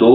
2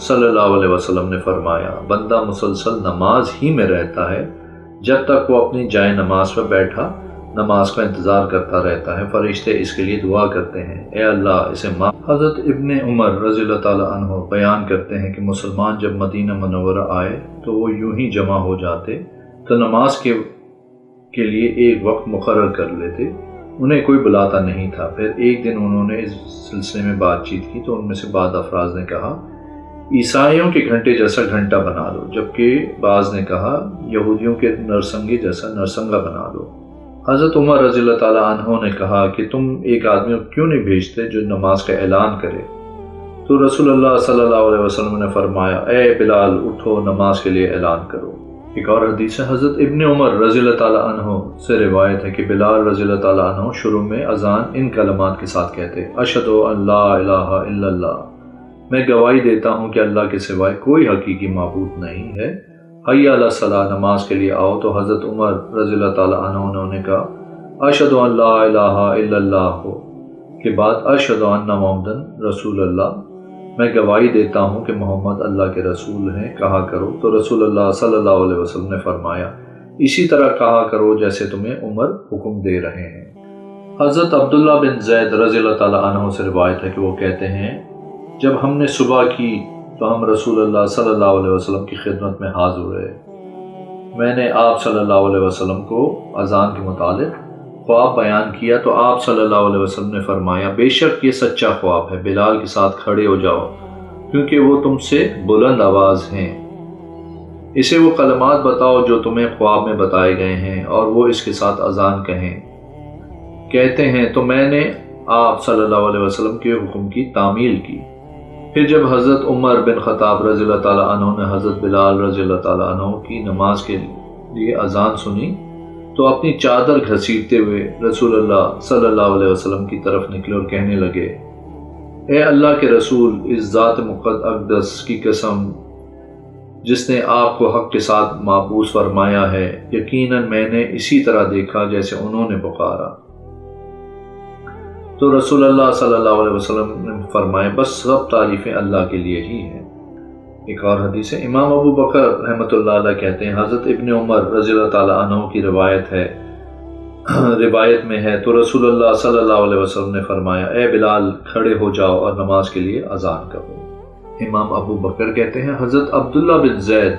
صلی اللہ علیہ وسلم نے فرمایا بندہ مسلسل نماز ہی میں رہتا ہے جب تک وہ اپنی جائے نماز پر بیٹھا نماز کا انتظار کرتا رہتا ہے، فرشتے اس کے لیے دعا کرتے ہیں اے اللہ اسے معاف۔ حضرت ابن عمر رضی اللہ تعالیٰ عنہ بیان کرتے ہیں کہ مسلمان جب مدینہ منورہ آئے تو وہ یوں ہی جمع ہو جاتے تو نماز کے لیے ایک وقت مقرر کر لیتے، انہیں کوئی بلاتا نہیں تھا۔ پھر ایک دن انہوں نے اس سلسلے میں بات چیت کی تو ان میں سے بعض افراد نے کہا عیسائیوں کے گھنٹے جیسا گھنٹہ بنا لو، جبکہ بعض نے کہا یہودیوں کے نرسنگے جیسا نرسنگا بنا لو۔ حضرت عمر رضی اللہ تعالیٰ عنہ نے کہا کہ تم ایک آدمی کو کیوں نہیں بھیجتے جو نماز کا اعلان کرے؟ تو رسول اللہ صلی اللہ علیہ وسلم نے فرمایا اے بلال اٹھو نماز کے لیے اعلان کرو۔ ایک اور حدیث ہے، حضرت ابن عمر رضی اللہ تعالیٰ عنہ سے روایت ہے کہ بلال رضی اللہ تعالیٰ عنہ شروع میں اذان ان کلمات کے ساتھ کہتے اشہد ان لا الہ الا اللہ، میں گواہی دیتا ہوں کہ اللہ کے سوائے کوئی حقیقی معبود نہیں ہے، حی علی الصلاۃ، نماز کے لیے آؤ۔ تو حضرت عمر رضی اللہ تعالیٰ عنہ نے کہا اشہد ان لا الہ الا اللہ کے بعد اشہد ان محمد رسول اللہ، میں گواہی دیتا ہوں کہ محمد اللہ کے رسول ہیں، کہا کرو۔ تو رسول اللہ صلی اللہ علیہ وسلم نے فرمایا اسی طرح کہا کرو جیسے تمہیں عمر حکم دے رہے ہیں۔ حضرت عبداللہ بن زید رضی اللہ تعالیٰ عنہ سے روایت ہے کہ وہ کہتے ہیں جب ہم نے صبح کی تو ہم رسول اللہ صلی اللہ علیہ وسلم کی خدمت میں حاضر ہوئے، میں نے آپ صلی اللہ علیہ وسلم کو اذان کے متعلق خواب بیان کیا تو آپ صلی اللہ علیہ وسلم نے فرمایا بے شک یہ سچا خواب ہے، بلال کے ساتھ کھڑے ہو جاؤ کیونکہ وہ تم سے بلند آواز ہیں، اسے وہ کلمات بتاؤ جو تمہیں خواب میں بتائے گئے ہیں اور وہ اس کے ساتھ اذان کہتے ہیں۔ تو میں نے آپ صلی اللہ علیہ وسلم کے حکم کی تعمیل کی۔ پھر جب حضرت عمر بن خطاب رضی اللہ تعالیٰ عنہ نے حضرت بلال رضی اللہ تعالیٰ عنہ کی نماز کے لیے اذان سنی تو اپنی چادر گھسیٹتے ہوئے رسول اللہ صلی اللہ علیہ وسلم کی طرف نکلے اور کہنے لگے اے اللہ کے رسول، اس ذات اقدس کی قسم جس نے آپ کو حق کے ساتھ معبوس فرمایا ہے، یقیناً میں نے اسی طرح دیکھا جیسے انہوں نے پکارا۔ تو رسول اللہ صلی اللہ علیہ وسلم نے فرمایا بس سب تعریفیں اللہ کے لیے ہی ہیں۔ ایک اور حدیث ہے، امام ابو بکر رحمۃ اللہ علیہ کہتے ہیں حضرت ابن عمر رضی اللہ تعالیٰ عنہ کی روایت میں ہے تو رسول اللہ صلی اللہ علیہ وسلم نے فرمایا اے بلال کھڑے ہو جاؤ اور نماز کے لیے اذان کرو۔ امام ابو بکر کہتے ہیں حضرت عبداللہ بن زید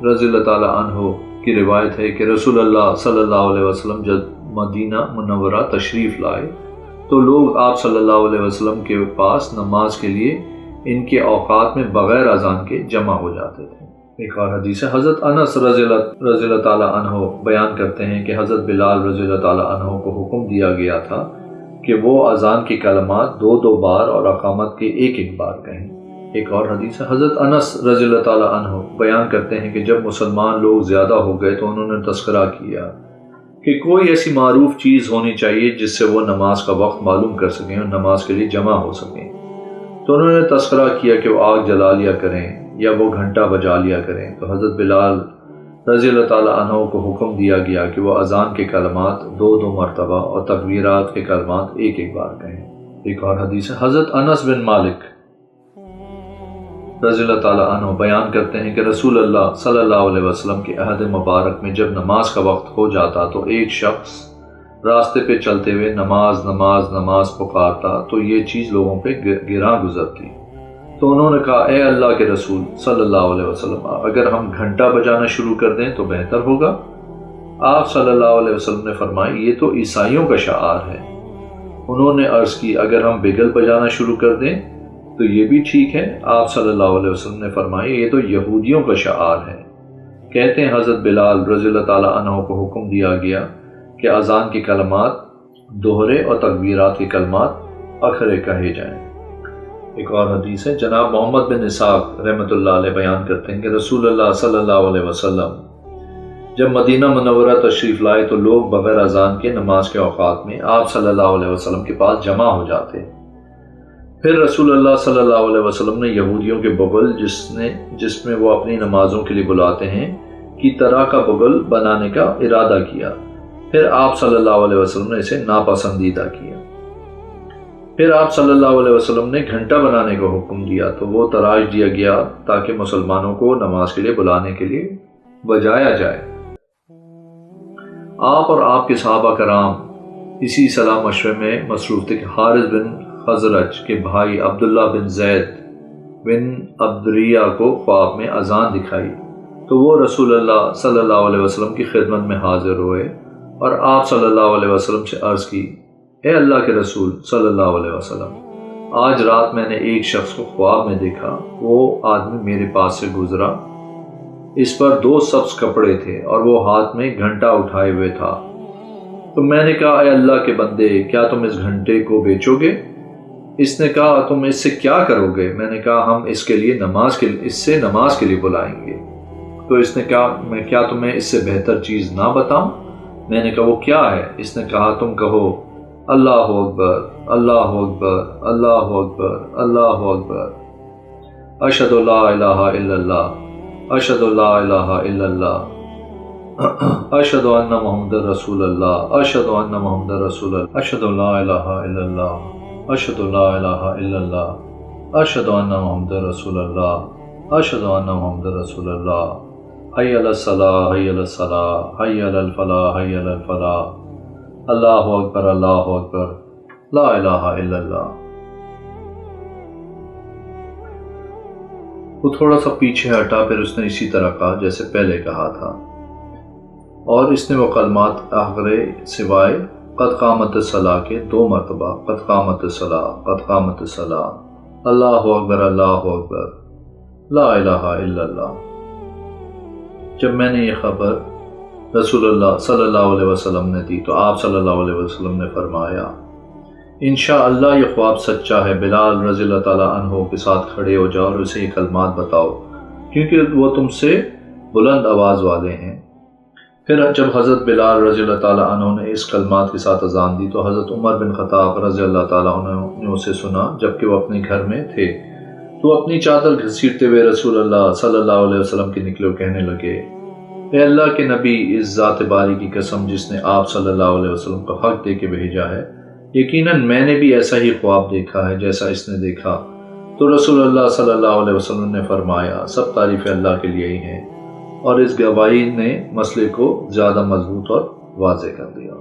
رضی اللہ تعالیٰ عنہ کی روایت ہے کہ رسول اللہ صلی اللہ علیہ وسلم جب مدینہ منورہ تشریف لائے تو لوگ آپ صلی اللہ علیہ وسلم کے پاس نماز کے لیے ان کے اوقات میں بغیر اذان کے جمع ہو جاتے تھے۔ ایک اور حدیث ہے، حضرت انس رضی اللہ تعالیٰ عنہ بیان کرتے ہیں کہ حضرت بلال رضی اللہ تعالیٰ عنہ کو حکم دیا گیا تھا کہ وہ اذان کی کلمات 2 بار اور اقامت کے 1 بار کہیں۔ ایک اور حدیث ہے، حضرت انس رضی اللہ تعالیٰ عنہ بیان کرتے ہیں کہ جب مسلمان لوگ زیادہ ہو گئے تو انہوں نے تذکرہ کیا کہ کوئی ایسی معروف چیز ہونی چاہیے جس سے وہ نماز کا وقت معلوم کر سکیں اور نماز کے لیے جمع ہو سکیں۔ تو انہوں نے تذکرہ کیا کہ وہ آگ جلا لیا کریں یا وہ گھنٹہ بجا لیا کریں۔ تو حضرت بلال رضی اللہ تعالیٰ عنہ کو حکم دیا گیا کہ وہ اذان کے کلمات 2 مرتبہ اور تکبیرات کے کلمات 1 بار کہیں۔ ایک اور حدیث ہے، حضرت انس بن مالک رضی اللہ تعالیٰ عنہ بیان کرتے ہیں کہ رسول اللہ صلی اللہ علیہ وسلم کے عہد مبارک میں جب نماز کا وقت ہو جاتا تو ایک شخص راستے پہ چلتے ہوئے نماز نماز نماز پکارتا تو یہ چیز لوگوں پہ گراں گزرتی۔ تو انہوں نے کہا اے اللہ کے رسول صلی اللہ علیہ وسلم، اگر ہم گھنٹہ بجانا شروع کر دیں تو بہتر ہوگا۔ آپ صلی اللہ علیہ وسلم نے فرمایا یہ تو عیسائیوں کا شعار ہے۔ انہوں نے عرض کی اگر ہم بگل بجانا شروع کر دیں تو یہ بھی ٹھیک ہے۔ آپ صلی اللہ علیہ وسلم نے فرمایا یہ تو یہودیوں کا شعار ہے۔ کہتے ہیں حضرت بلال رضی اللہ تعالیٰ عنہ کو حکم دیا گیا کہ اذان کی کلمات دوہرے اور تکبیرات کی کلمات اکھرے کہے جائیں۔ ایک اور حدیث ہے، جناب محمد بن اسحاق رحمۃ اللہ علیہ بیان کرتے ہیں کہ رسول اللہ صلی اللہ علیہ وسلم جب مدینہ منورہ تشریف لائے تو لوگ بغیر اذان کے نماز کے اوقات میں آپ صلی اللہ علیہ وسلم کے پاس جمع ہو جاتے۔ پھر رسول اللہ صلی اللہ علیہ وسلم نے یہودیوں کے بغل جس میں وہ اپنی نمازوں کے لیے بلاتے ہیں کی طرح کا بغل بنانے کا ارادہ کیا۔ پھر آپ صلی اللہ علیہ وسلم نے اسے ناپسندیدہ کیا۔ پھر آپ صلی اللہ علیہ وسلم نے گھنٹا بنانے کا حکم دیا تو وہ تراش دیا گیا تاکہ مسلمانوں کو نماز کے لیے بلانے کے لیے بجایا جائے۔ آپ اور آپ کے صحابہ کرام اسی صلاح مشورے میں مصروف تھے کہ حارث بن خزرج کے بھائی عبداللہ بن زید بن عبدریہ کو خواب میں اذان دکھائی تو وہ رسول اللہ صلی اللہ علیہ وسلم کی خدمت میں حاضر ہوئے اور آپ صلی اللہ علیہ وسلم سے عرض کی، اے اللہ کے رسول صلی اللہ علیہ وسلم، آج رات میں نے ایک شخص کو خواب میں دیکھا، وہ آدمی میرے پاس سے گزرا، اس پر 2 سبز کپڑے تھے اور وہ ہاتھ میں گھنٹا اٹھائے ہوئے تھا۔ تو میں نے کہا، اے اللہ کے بندے، کیا تم اس گھنٹے کو بیچو گے؟ اس نے کہا، تم اس سے کیا کرو گے؟ میں نے کہا، ہم اس سے نماز کے لیے بلائیں گے۔ تو اس نے کہا، میں کیا تمہیں اس سے بہتر چیز نہ بتاؤں؟ میں نے کہا، وہ کیا ہے؟ اس نے کہا، تم کہو، اللہ اکبر، اللہ اکبر، اللہ اکبر، اللہ اکبر، اشہد لا الہ الا اللہ، اشہد لا الہ الا اللہ، اشہد ان محمد رسول اللہ، اشہد ان محمد رسول اللہ، اشہد لا الہ الا اللہ، اشہد لا الہ الا اللہ، اشہد ان محمد رسول اللہ، اشہد ان محمد رسول اللہ، حی علی الصلاۃ، حی علی الصلاۃ، حی علی الفلاح، حی علی الفلاح، اللہ اکبر، اللہ اکبر، لا الہ الا اللہ۔ وہ تھوڑا سا پیچھے ہٹا، پھر اس نے اسی طرح کہا جیسے پہلے کہا تھا، اور اس نے وہ کلمات آخرے سوائے قد قامت الصلاۃ کے 2 مرتبہ، قد قامت الصلاۃ، قد قامت الصلاۃ، اللہ اکبر، اللہ اکبر، لا الہ الا اللہ۔ جب میں نے یہ خبر رسول اللہ صلی اللہ علیہ وسلم نے دی تو آپ صلی اللہ علیہ وسلم نے فرمایا، انشاءاللہ یہ خواب سچا ہے، بلال رضی اللہ تعالیٰ عنہ کے ساتھ کھڑے ہو جاؤ اور اسے یہ کلمات بتاؤ کیونکہ وہ تم سے بلند آواز والے ہیں۔ پھر جب حضرت بلال رضی اللہ تعالیٰ عنہ نے اس کلمات کے ساتھ اذان دی تو حضرت عمر بن خطاب رضی اللہ تعالیٰ عنہ نے اسے سنا جبکہ وہ اپنے گھر میں تھے، تو اپنی چادر گھسیٹتے ہوئے رسول اللہ صلی اللہ علیہ وسلم کے نکلے اور کہنے لگے، اے اللہ کے نبی، اس ذات باری کی قسم جس نے آپ صلی اللہ علیہ وسلم کو حق دے کے بھیجا ہے، یقیناً میں نے بھی ایسا ہی خواب دیکھا ہے جیسا اس نے دیکھا۔ تو رسول اللہ صلی اللہ علیہ وسلم نے فرمایا، سب تعریفیں اللہ کے لیے ہی ہیں، اور اس گواہی نے مسئلے کو زیادہ مضبوط اور واضح کر دیا۔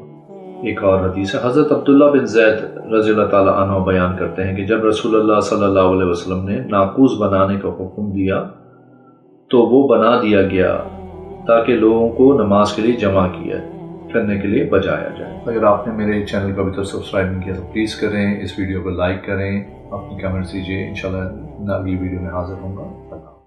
ایک اور حدیث ہے، حضرت عبداللہ بن زید رضی اللہ تعالیٰ عنہ بیان کرتے ہیں کہ جب رسول اللہ صلی اللہ علیہ وسلم نے ناقوس بنانے کا حکم دیا تو وہ بنا دیا گیا تاکہ لوگوں کو نماز کے لیے جمع کرنے کے لیے بجایا جائے۔ اگر آپ نے میرے چینل کو ابھی تک سبسکرائب نہیں کیا تو پلیز کریں، اس ویڈیو کو لائک کریں، اپنی کمنٹس دیجیے، انشاءاللہ اگلی ویڈیو میں حاضر ہوں گا۔